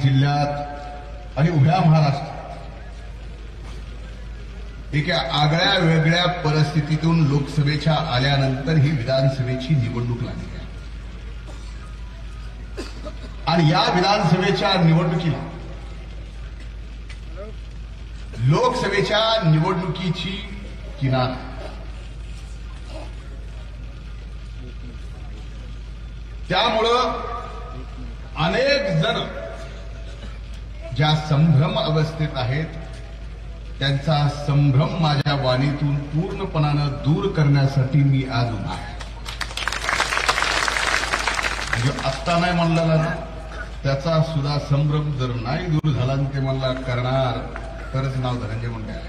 जिल्ह्यात आणि उभ्या महाराष्ट्रात एका आगळ्या वेगळ्या परिस्थितीतून लोकसभेच्या आल्यानंतर ही विधानसभेची निवडणूक लागली आहे आणि या विधानसभेच्या निवडणुकीला लोकसभेच्या निवडणुकीची किनार त्यामुळं अनेक जण ज्या संभ्रम अवस्थेत आहेत त्यांचा संभ्रम माझ्या वाणीतून पूर्णपणानं दूर करण्यासाठी मी आज उभा आहे. म्हणजे आत्ता नाही म्हणलेला ना त्याचा सुद्धा संभ्रम जर नाही दूर झाला ते मला करणार तरच नाव धनंजय मुंडे आहे.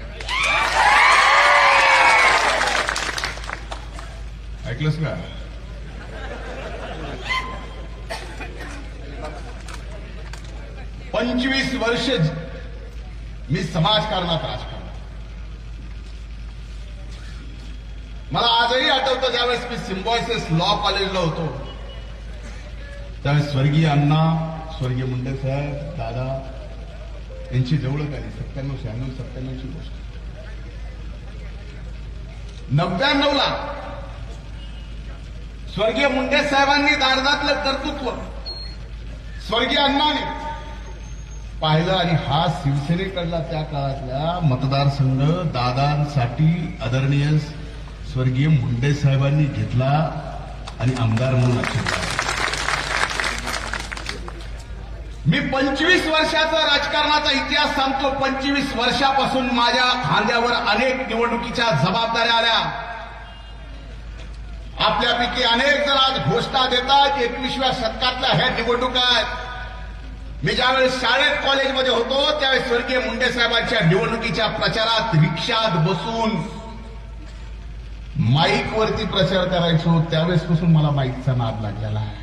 ऐकलंस का? पंचवीस वर्ष मी समाजकारणात राजकारण मला आजही आठवतं ज्यावेळेस मी सिम्बॉयसिस लॉ कॉलेजला होतो त्यावेळेस स्वर्गीय अण्णा स्वर्गीय मुंडे साहेब दादा यांची जवळक आली 97 ची गोष्ट. 99 ला स्वर्गीय मुंडे साहेबांनी दारदातलं कर्तृत्व स्वर्गीय अण्णांनी पाहिलं आणि हा शिवसेनेकडला त्या काळातल्या मतदारसंघ दादांसाठी आदरणीय स्वर्गीय मुंडे साहेबांनी घेतला आणि आमदार म्हणून आशीर्वाद. मी 25 वर्षाचा राजकारणाचा इतिहास सांगतो. 25 वर्षापासून माझ्या खांद्यावर अनेक निवडणुकीच्या जबाबदाऱ्या आल्या. आपल्यापैकी अनेक जण आज घोषणा देतात 21व्या शतकातल्या ह्या निवडणुका आहेत. मी ज्यावेळेस शाळेत कॉलेजमध्ये होतो त्यावेळेस स्वर्गीय मुंडे साहेबांच्या निवडणुकीच्या प्रचारात रिक्षात बसून माईकवरती प्रचार करायचो. त्यावेळेसपासून मला माईकचा नाद लागलेला आहे.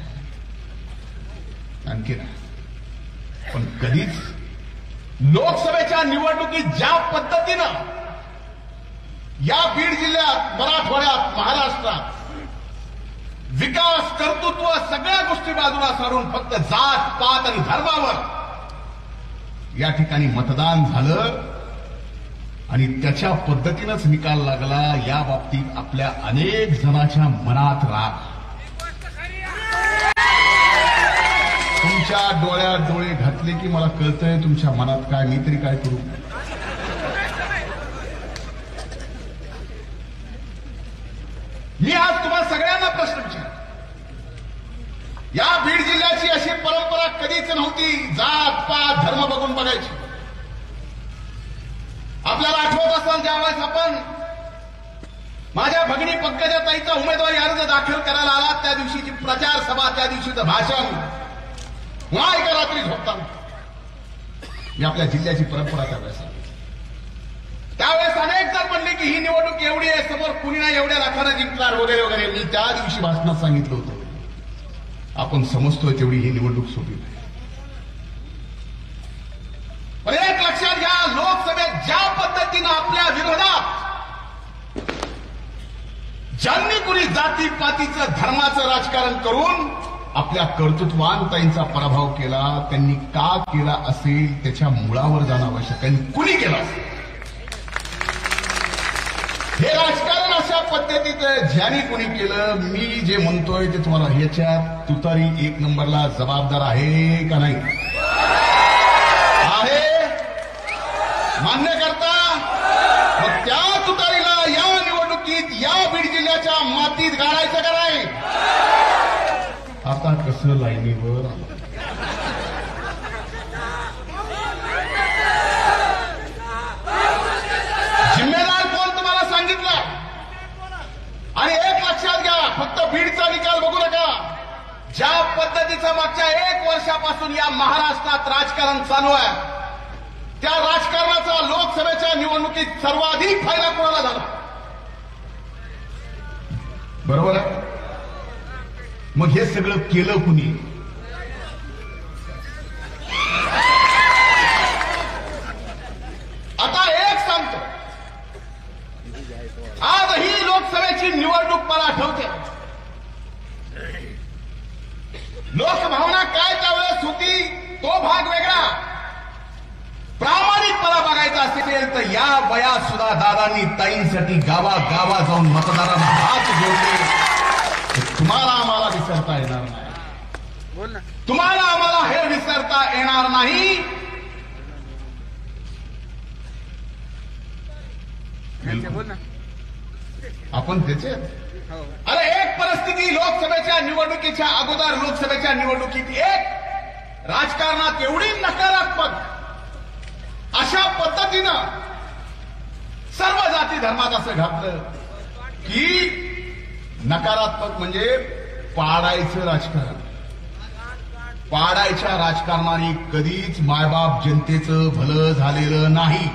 आणखी नाही पण कधीच लोकसभेच्या निवडणुकीत ज्या पद्धतीनं या बीड जिल्ह्यात मराठवाड्यात महाराष्ट्रात विकास कर्तृत्व सगळ्या गोष्टी बाजूला सारून फक्त जात पात आणि धर्मावर या ठिकाणी मतदान झालं आणि त्याच्या पद्धतीनंच निकाल लागला. या बाबतीत आपल्या अनेक जणांच्या मनात राग. तुमच्या डोळ्यात डोळे घातले की मला कळतंय तुमच्या मनात काय. मी तरी काय करू. मी आज तुम्हाला सगळ्यांना प्रश्न विचार. या बीड जिल्ह्याची अशी परंपरा कधीच नव्हती जात पात धर्म बघून बघायची. आपल्याला आठवत असेल ज्यावेळेस आपण माझ्या भगिनी पंकजाताईचा उमेदवारी अर्ज दाखल करायला आला त्या दिवशीची प्रचार सभा त्या दिवशीचं भाषण पुन्हा एका रात्री झोपताना मी आपल्या जिल्ह्याची परंपरा त्यावेळेस अनेक जण म्हणले की ही निवडणूक एवढी आहे समोर कुणी नाही एवढ्या लाखांना जिंकणार वगैरे वगैरे. मी त्या दिवशी भाषणात सांगितलं होतं आपण समजतोय तेवढी ही निवडणूक सोपी नाही. पण एक लक्षात घ्या लोकसभेत ज्या पद्धतीनं आपल्या विरोधात ज्यांनी कुणी जातीपातीचं धर्माचं राजकारण करून आपल्या कर्तृत्वानताईंचा पराभव केला त्यांनी का केला असेल त्याच्या मुळावर जाणं आवश्यक आहे. कुणी केला असेल हे राजकारण अशा पद्धतीचं ज्यांनी कुणी केलं. मी जे म्हणतोय ते तुम्हाला ह्याच्यात तुतारी 1 नंबरला जबाबदार आहे का नाही? आहे मान्य करता? मग त्या तुतारीला या निवडणुकीत या बीड जिल्ह्याच्या मातीत गाडायचं का नाही? आता कसं लाईनीवर जिम्मेदार कोण तुम्हाला सांगितलं? आणि एक लक्षात घ्या फक्त बीडचा निकाल बघू नका. ज्या पद्धतीचं मागच्या 1 वर्षापासून या महाराष्ट्रात राजकारण चालू आहे त्या राजकारणाचा लोकसभेच्या निवडणुकीत सर्वाधिक फायदा कोणाला झाला? बरोबर आहे. मग हे सगळं केलं कुणी? आता एक सांगतो आजही लोकसभेची निवडणूक मला आठवते. लोकभावना काय त्यावेळेस होती तो भाग वेगळा. या वयात सुद्धा दादांनी ताईंसाठी गावा जाऊन मतदारांना हात जोडले. तुम्हाला आम्हाला विसरता येणार नाही. तुम्हाला आम्हाला हे विसरता येणार नाही. आपण त्याचे अरे एक परिस्थिती लोकसभेच्या निवडणुकीच्या अगोदर लोकसभेच्या निवडणुकीत एक राजकारणात एवढी नकारात्मक अशा पद्धतीनं सर्व जाती धर्मात असं घातलं की नकारात्मक म्हणजे पाडायचं राजकारण. पाडायच्या राजकारणाने कधीच मायबाप जनतेचं भलं झालेलं नाही,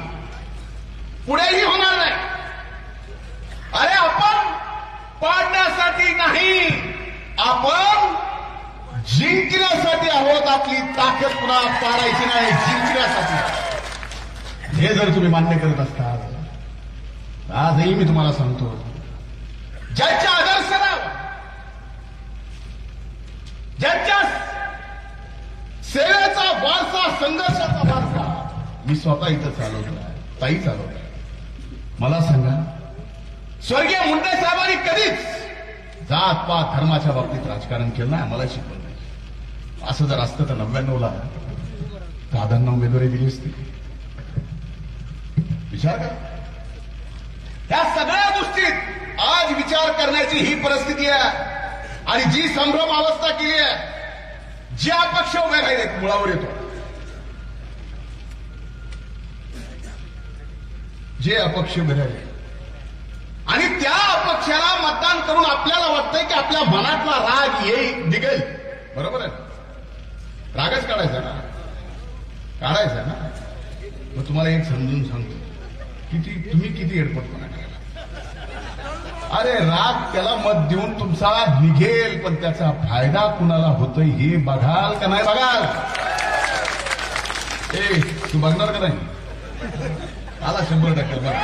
पुढेही होणार नाही. अरे आपण पाडण्यासाठी नाही, आपण जिंकण्यासाठी आहोत. आपली ताकद पुन्हा पाडायची नाही, जिंकण्यासाठी. हे जर तुम्ही मान्य करत असताल, आजही मी तुम्हाला सांगतो, ज्यांच्या आदर्शाला, ज्यांच्या सेवेचा वारसा, संघर्षाचा वारसा मी स्वतः इथं चालवतो, ताई चालवतो. मला सांगा, स्वर्गीय मुंडे साहेबांनी कधीच जात पात धर्माच्या बाबतीत राजकारण केलं नाही, आम्हाला शिकवलं नाही. असं जर असतं तर 99ला दादांना उमेदवारी दिली असती. विचार करा. या सगळ्या गोष्टीत आज विचार करण्याची ही परिस्थिती आहे. आणि जी संभ्रम अवस्था केली आहे, जे अपक्ष उभे राहिलेत, मुळावर येतो, जे अपक्ष उभे राहिले आणि त्या अपक्षाला मतदान करून आपल्याला वाटतंय की आपल्या मनातला राग येईल, निघेल. बरोबर आहे, रागच काढायचा ना, काढायचा ना. मग तुम्हाला एक समजून सांगतो, तुम्ही किती एडपटपणा करायला. अरे राग त्याला मत देऊन तुमचा निघेल, पण त्याचा फायदा कुणाला होतोय हे बघाल का नाही बघाल. तू बघणार का नाही? आला 100% बघा.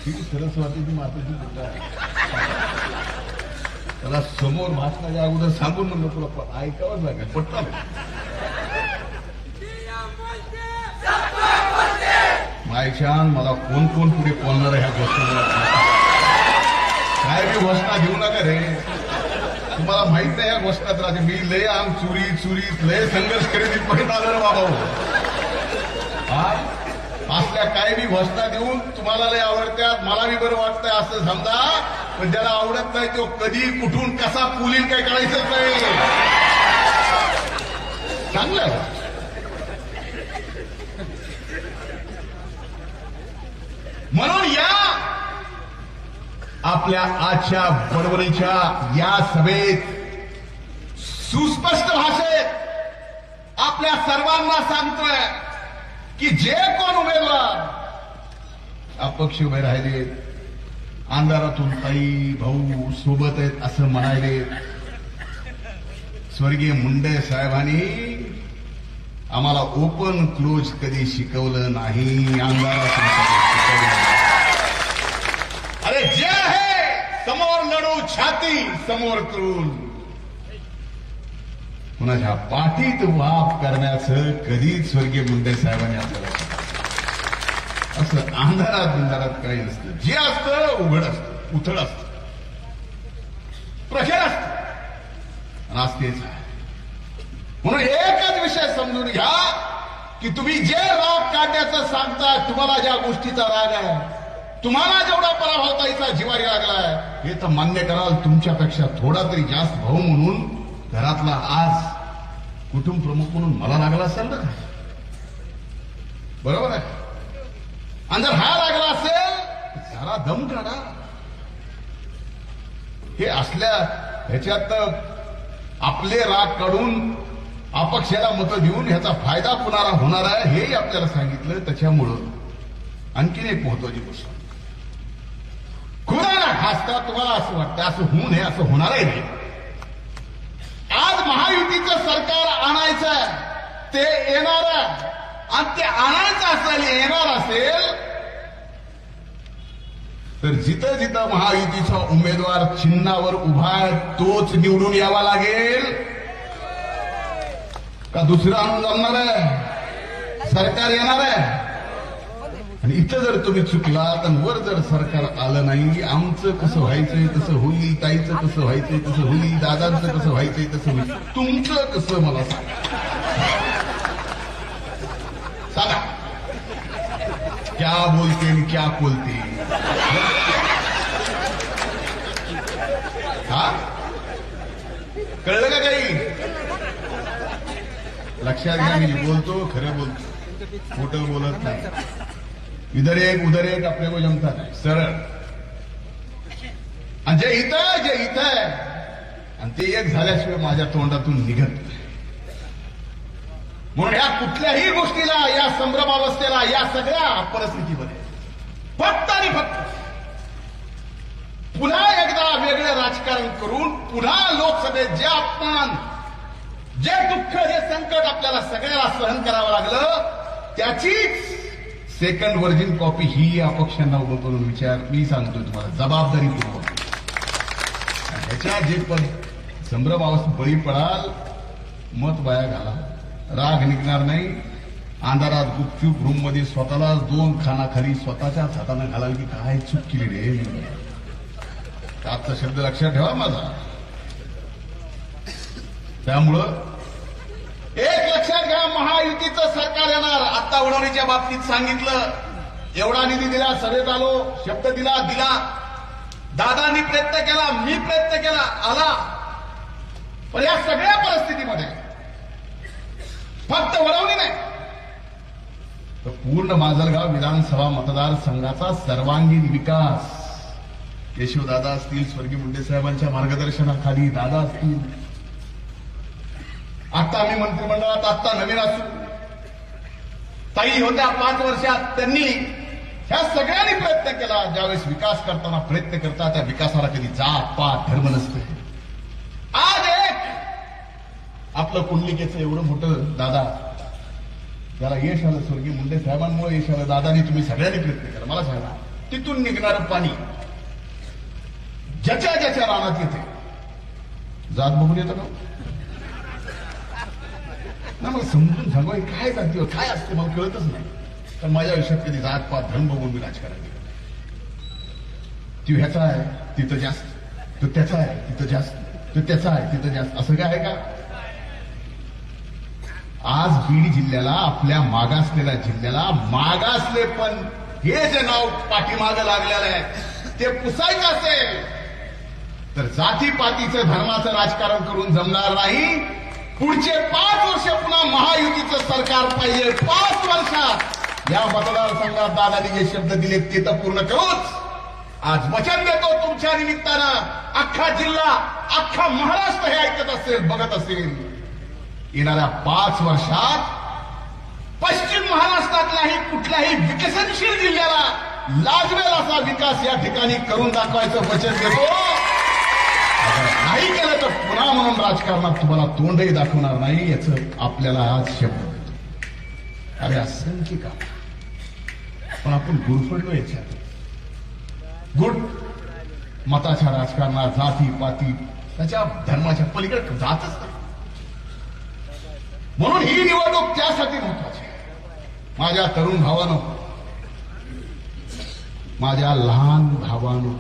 सरस्वतीची मातेची पूजा त्याला समोर भाषणाच्या अगोदर सांगून म्हणलं तुला ऐकावंच लागेल, पटतं. मायशान मला कोण कोण पुढे बोलणार आहे ह्या गोष्टीला, काय बी घोषणा देऊ नका रे. तुम्हाला माहित नाही या घोषणात राहते मी लय आम चुरी लय संघर्ष करीत इथपर्यंत आलं रे बाबा. असल्या काही बी घोषणा देऊन तुम्हाला लय आवडत्यात, मला बी बरं वाटतंय असं समजा, पण ज्याला आवडत नाही तो कधी कुठून कसा पुलील काही कळायचंच नाही. चांगलं आहे. म्हणून या आपल्या आजच्या बरोबरीच्या या सभेत सुस्पष्ट भाषेत आपल्या सर्वांना सांगतोय की जे कोण उमेदवार अपक्ष उभे राहिले, अंधारातून ताई भाऊ सोबत आहेत असं म्हणाले, स्वर्गीय मुंडे साहेबांनी आम्हाला ओपन क्लोज कधी शिकवलं नाही, अंधारातून शिकवलं. अरे जे आहे समोर लढू, छाती समोर करून कुणाच्या पाठीत वाप करण्याचं कधीच स्वर्गीय मुंडे साहेबांनी आपल्याला असं अंधारात काही नसतं. जे असतं उघड असतं, उथळ असतं, प्रखर असतं, असतेच. म्हणून एकच विषय समजून घ्या की तुम्ही जे राग काढण्याचं सांगता, तुम्हाला ज्या गोष्टीचा राग आहे, तुम्हाला जेवढा पराभवताईचा जिवारी लागलाय, हे तर मान्य कराल. तुमच्यापेक्षा थोडा तरी जास्त भाऊ म्हणून घरातला आज कुटुंब प्रमुख म्हणून मला लागला असेल ना, बरोबर आहे. आणि जर हा लागला असेल जरा दम काढा. हे असल्या ह्याच्यात आपले राग काढून अपक्षाला मतं देऊन ह्याचा फायदा कुणाला होणार आहे हेही आपल्याला सांगितलं. त्याच्यामुळं आणखीन एक महत्वाची गोष्ट, खुदा ना खासता तुम्हाला असं वाटतं असं होऊ नये, असं होणारही नाही. आज महायुतीचं सरकार आणायचं, ते येणार आणि ते आणायचं असेल, येणार असेल तर जिथं जिथं महायुतीचा उमेदवार चिन्हावर उभा आहे तोच निवडून यावा लागेल का दुसरा आणून जमणार आहे? सरकार येणार आहे आणि इथं जर तुम्ही चुकलात आणि वर जर सरकार आलं नाही, आमचं कसं व्हायचंय तसं होईल, ताईचं कसं व्हायचंय तसं होईल, दादांचं कसं व्हायचंय तसं होईल, तुमचं कसं मला सांगा क्या बोलते आणि क्या बोलते. हा कळलं का काही? लक्षात घ्या, मी बोलतो खरं बोलतो, खोटं बोलत नाही. इधर एक उधर एक आपल्या को जमता नाही, सरळ. आणि जे इथं आहे आणि ते एक झाल्याशिवाय माझ्या तोंडातून निघत नाही. म्हणून या कुठल्याही गोष्टीला, या संभ्रमावस्थेला, या सगळ्या परिस्थितीमध्ये फक्त आणि फक्त पुन्हा एकदा वेगळं राजकारण करून पुन्हा लोकसभेत जे अपमान, जे दुःख, जे संकट आपल्याला सगळ्याला सहन करावं लागलं, त्याचीच सेकंड व्हर्जिन कॉपी ही अपक्षांना उभं करून विचार मी सांगतोय तुम्हाला जबाबदारीपूर्वक. ह्याच्या जे पण संभ्रमावस्थेत बळी पडाल, मत वाया घाला, राग निघणार नाही. अंधारात गुपचूप रूम मध्ये स्वतःला 2 खानाखाली स्वतःच्याच हाताने घालाल की काय चूक केली रे. आजचा शब्द लक्षात ठेवा माझा. त्यामुळं एक लक्षात घ्या, महायुतीचं सरकार येणार. आता उडवणीच्या बाबतीत सांगितलं, एवढा निधी दिला, सभेत आलो, शब्द दिला. दादांनी प्रयत्न केला, मी प्रयत्न केला, आला. पण या सगळ्या परिस्थितीमध्ये फक्त वळवणी नाही तर पूर्ण माजलगाव विधानसभा मतदारसंघाचा सर्वांगीण विकास, केशवदादा असतील, स्वर्गीय मुंडे साहेबांच्या मार्गदर्शनाखाली दादा असतील, आता आम्ही मंत्रिमंडळात आत्ता नवीन असू, ताई होत्या 5 वर्षात, त्यांनी ह्या सगळ्यांनी प्रयत्न केला. ज्यावेळेस विकास करताना प्रयत्न करता, त्या विकासाला कधी जात पात धर्म नसते. आज एक आपलं कुंडलिकेचं एवढं मोठं दादा, त्याला यश आलं स्वर्गीय मुंडे साहेबांमुळे यश आलं. दादानी तुम्ही सगळ्यांनी प्रयत्न केला. मला सांगा, तिथून निघणारं पाणी ज्याच्या ज्याच्या रानात येते, जात बघून येतं का ना? मला समजून सांगू काय जातीवर काय असते मला कळतच नाही. तर माझ्या आयुष्यात कधी जात पात धर्म बघून मी राजकारण केलं. ती ह्याचा आहे तिथं जास्त, तो त्याचा आहे तिथं जास्त, तो त्याचा आहे तिथं जास्त, असं काय आहे का? आज बीड जिल्ह्याला, आपल्या मागासलेल्या जिल्ह्याला, मागासले पण हे जे नाव पाठीमागं लागलेलं आहे ते पुसायचं असेल तर जातीपातीचं धर्माचं राजकारण करून जमणार नाही. पुढचे 5 वर्ष पुन्हा महायुतीचं सरकार पाहिजे. 5 वर्षात या मतदारसंघात दादानी जे शब्द दिले ते तर पूर्ण करूच. आज वचन देतो तुमच्या निमित्तानं, अख्खा जिल्हा, अख्खा महाराष्ट्र हे ऐकत असेल, बघत असेल, येणाऱ्या 5 वर्षात पश्चिम महाराष्ट्रातल्याही कुठल्याही विकसनशील जिल्ह्याला लाजवेल असा विकास या ठिकाणी करून दाखवायचं वचन देतो. नाही केलं तर पुन्हा म्हणून राजकारणात तुम्हाला तोंडही दाखवणार नाही, याचं आपल्याला आज शब्द देतो. अरे असंख्य का, पण आपण गुरफडलो याच्यात. गुड मताच्या राजकारणात जाती पाती त्याच्या धर्माच्या पलीकडे जातच नाही. म्हणून ही निवडणूक त्यासाठी महत्वाची आहे. माझ्या तरुण भावानो, माझ्या लहान भावानो,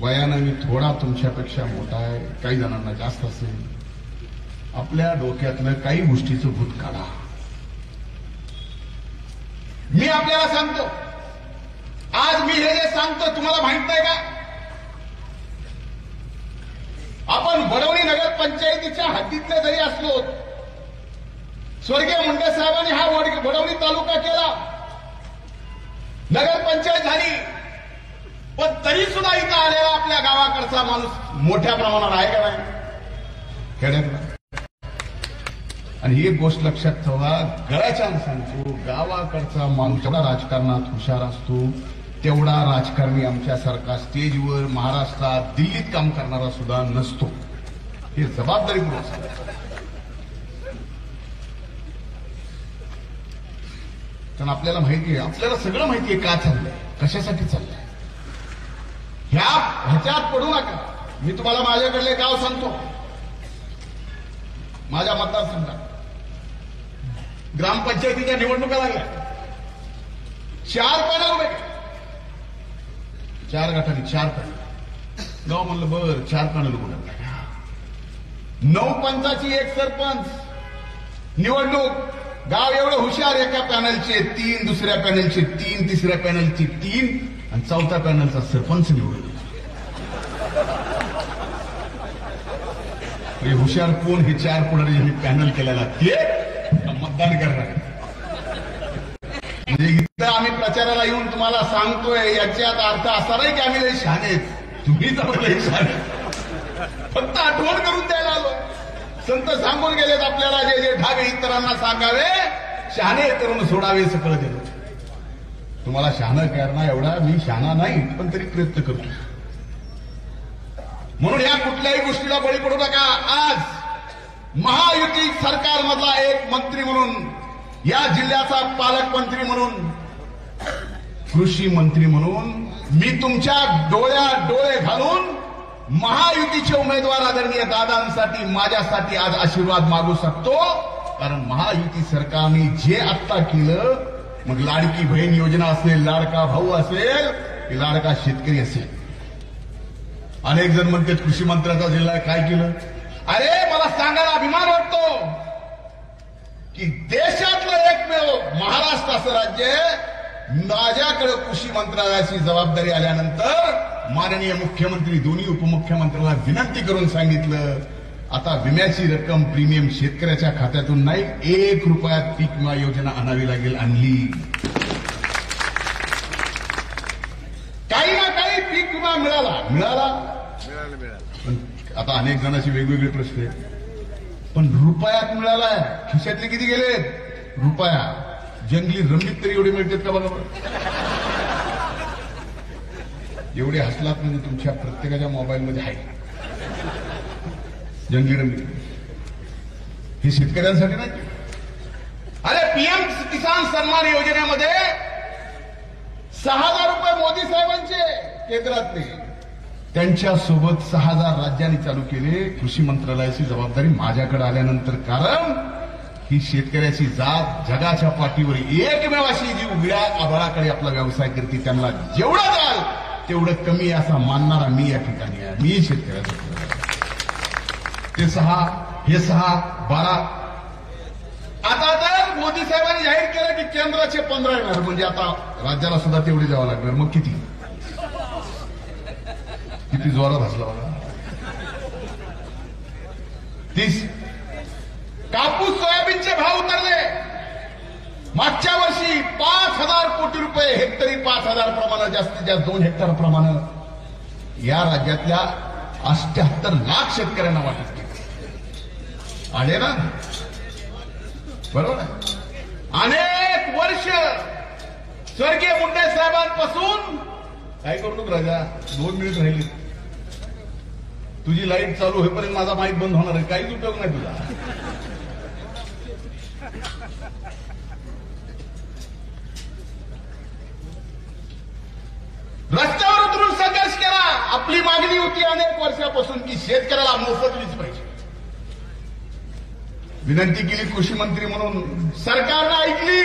वयानं मी थोडा तुमच्यापेक्षा मोठा आहे, काही जणांना जास्त असेल. आपल्या डोक्यातलं काही गोष्टीचं भूत काढा. मी आपल्याला सांगतो, आज मी हे जे सांगतो तुम्हाला माहित नाही का? आपण वडवणी नगर पंचायतीच्या हद्दीतले जरी असलो, स्वर्गीय मुंडे साहेबांनी हा वडवणी तालुका केला, नगर पंचायत झाली, पण तरी सुद्धा इथं आलेला आपल्या गावाकडचा माणूस मोठ्या प्रमाणात आहे का नाही? खेड्यात. आणि एक गोष्ट लक्षात ठेवा, गळ्याच्या सांगतो, गावाकडचा माणूस जेवढा राजकारणात हुशार असतो तेवढा राजकारणी आमच्यासारखा स्टेजवर महाराष्ट्रात दिल्लीत काम करणारा सुद्धा नसतो. हे जबाबदारीपूर्वक सांगतो. कारण आपल्याला माहिती आहे, आपल्याला सगळं माहिती आहे का चाललंय, कशासाठी चाललंय. ह्याच्यात पडू नका. मी तुम्हाला माझ्याकडले गाव सांगतो. माझ्या मतदारसंघात ग्रामपंचायतीच्या निवडणुका लागल्या, 4 पॅनल उभे, 4 गटांनी 4 पॅनल. गाव म्हणलं बर 4 पॅनल उभे, 9 पंचाची 1 सरपंच निवडणूक. गाव एवढं हुशार, एका पॅनलचे 3, दुसऱ्या पॅनलचे 3, तिसऱ्या पॅनलचे 3 आणि 4थ्या पॅनलचा सरपंच निवडून. हुशार कोण? हे 4 पुढारी ज्यांनी पॅनल केलेला ते मतदान करणार. म्हणजे इथं आम्ही प्रचाराला येऊन तुम्हाला सांगतोय, याच्यात अर्थ असा नाही की आम्ही लई शहाणे आहेत, तुम्हीच लई शहाणे. फक्त आठवण करून द्यायला आलो. संत सांगून गेलेत आपल्याला, जे जे ढावे इतरांना सांगावे, शहाणे करून सोडावे सकळ जग. तुम्हाला शहाणं करणार एवढा मी शहाणा नाही, पण तरी प्रयत्न करतो. म्हणून या कुठल्याही गोष्टीला बळी पडू नका. आज महायुती सरकारमधला एक मंत्री म्हणून, या जिल्ह्याचा पालकमंत्री म्हणून, कृषी मंत्री म्हणून मी तुमच्या डोळ्यात डोळे घालून महायुतीचे उमेदवार आदरणीय दादांसाठी, माझ्यासाठी आज आशीर्वाद मागू शकतो. कारण महायुती सरकारने जे आत्ता केलं, मग लाडकी बहीण योजना असेल, लाडका भाऊ असेल, की लाडका शेतकरी असेल. अनेक जण म्हणतात कृषी मंत्र्याचा जिल्हा काय केलं. अरे मला सांगायला अभिमान वाटतो की देशातलं एकमेव महाराष्ट्र असं राज्य आहे, माझ्याकडे कृषी मंत्रालयाची जबाबदारी आल्यानंतर माननीय मुख्यमंत्री, दोन्ही उपमुख्यमंत्र्यांना विनंती करून सांगितलं, आता विम्याची रक्कम प्रीमियम शेतकऱ्याच्या खात्यातून नाही, 1 रुपयात पीक विमा योजना आणावी लागेल. आणली. काही ना काही पीक विमा मिळाला. पण आता अनेक जणांचे वेगवेगळे प्रश्न आहेत. पण रुपयात मिळालाय, खिशातले किती गेलेत? रुपया. जंगली रमीत तरी एवढे मिळतात का बघा बरं. एवढे हसलात म्हणजे तुमच्या प्रत्येकाच्या मोबाईलमध्ये आहे जंगली रमीत. हे शेतकऱ्यांसाठी नाही. अरे पीएम किसान सन्मान योजनेमध्ये 6,000 रुपये मोदी साहेबांचे केंद्रातले, त्यांच्यासोबत 6,000 राज्यांनी चालू केले. कृषी मंत्रालयाची जबाबदारी माझ्याकडे आल्यानंतर, कारण ही शेतकऱ्याची जात जगाच्या पाठीवर एकमेव अशी जी उघड्या आभाळाकडे आपला व्यवसाय करते, त्यांना जेवढं द्याल तेवढं कमी असा मानणारा मी या ठिकाणी आहे. मी शेतकऱ्याचा ते 6, हे 6, 12. आता तर मोदी साहेबांनी जाहीर केलं की केंद्राचे 15 येणार, म्हणजे आता राज्याला सुद्धा तेवढे द्यावं लागणार. मग किती जोरात हसला बघा. 30. कापूस सोयाबीनचे भाव उतरले. मागच्या वर्षी 5,000 कोटी रुपये हेक्टरी, 5,000 प्रमाणे, जास्तीत जास्त 2 हेक्टर प्रमाणे या राज्यातल्या 78 लाख शेतकऱ्यांना वाटत केले. आले ना, बरोबर आहे. अनेक वर्ष स्वर्गीय मुंडे साहेबांपासून काय करतो राजा, 2 मिनिट राहिले, तुझी लाईट चालू होईपर्यंत माझा माईक बंद होणार आहे, काहीच उपयोग नाही तुझा. रस्त्यावर उतरून संघर्ष केला. आपली मागणी होती अनेक वर्षापासून की शेतकऱ्याला मोफत वीज पाहिजे. विनंती केली कृषी मंत्री म्हणून, सरकारनं ऐकली.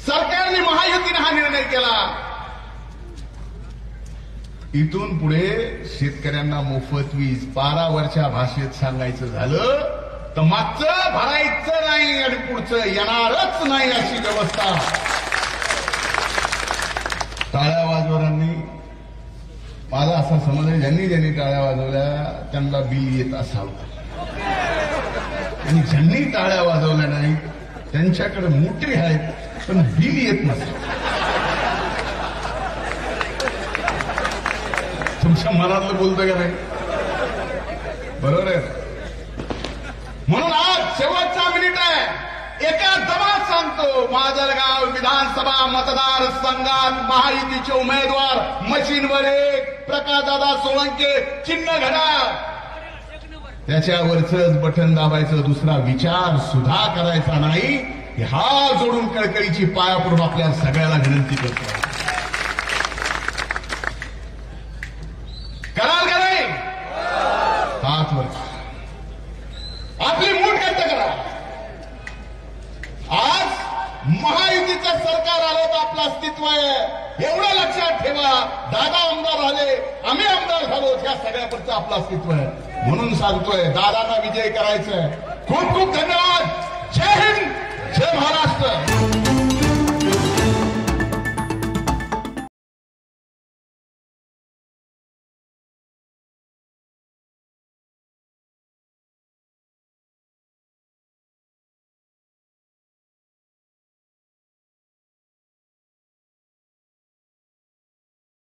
सरकारने, महायुतीने हा निर्णय केला. इथून पुढे शेतकऱ्यांना मोफत वीज. 12 वर्षा भाषेत सांगायचं झालं तर मागचं भरायचं नाही आणि पुढचं येणारच नाही अशी व्यवस्था. टाळ्या वाजवणाऱ्यांनी, माझा असा समज आहे, ज्यांनी टाळ्या वाजवल्या त्यांना बिल येत असावं, आणि ज्यांनी टाळ्या वाजवल्या नाही त्यांच्याकडे मोटरी आहेत पण बिल येत नसतं. तुमच्या मनातलं बोलतं का नाही? बरोबर आहे. म्हणून आज शेवटचा मिनिट आहे. एका दमात सांगतो, माजलगाव विधानसभा मतदारसंघात महायुतीचे उमेदवार मशीनवर एक, प्रकाशदादा सोळंके चिन्ह घड्याळ, त्याच्यावरच बटन दाबायचं, दुसरा विचार सुद्धा करायचा नाही. हात जोडून कळकळीची पाया पडून आपल्या सगळ्याला विनंती करतो, कराल का नाही? हात वर आपली मूठ व्यक्त करा. आपलं अस्तित्व आहे. एवढं लक्षात ठेवा. दादा आमदार झाले, आम्ही आमदार झालो, ह्या सगळ्यावरचं आपलं अस्तित्व आहे. म्हणून सांगतोय दादांना विजय करायचंय. खूप खूप धन्यवाद. जय हिंद, जय महाराष्ट्र.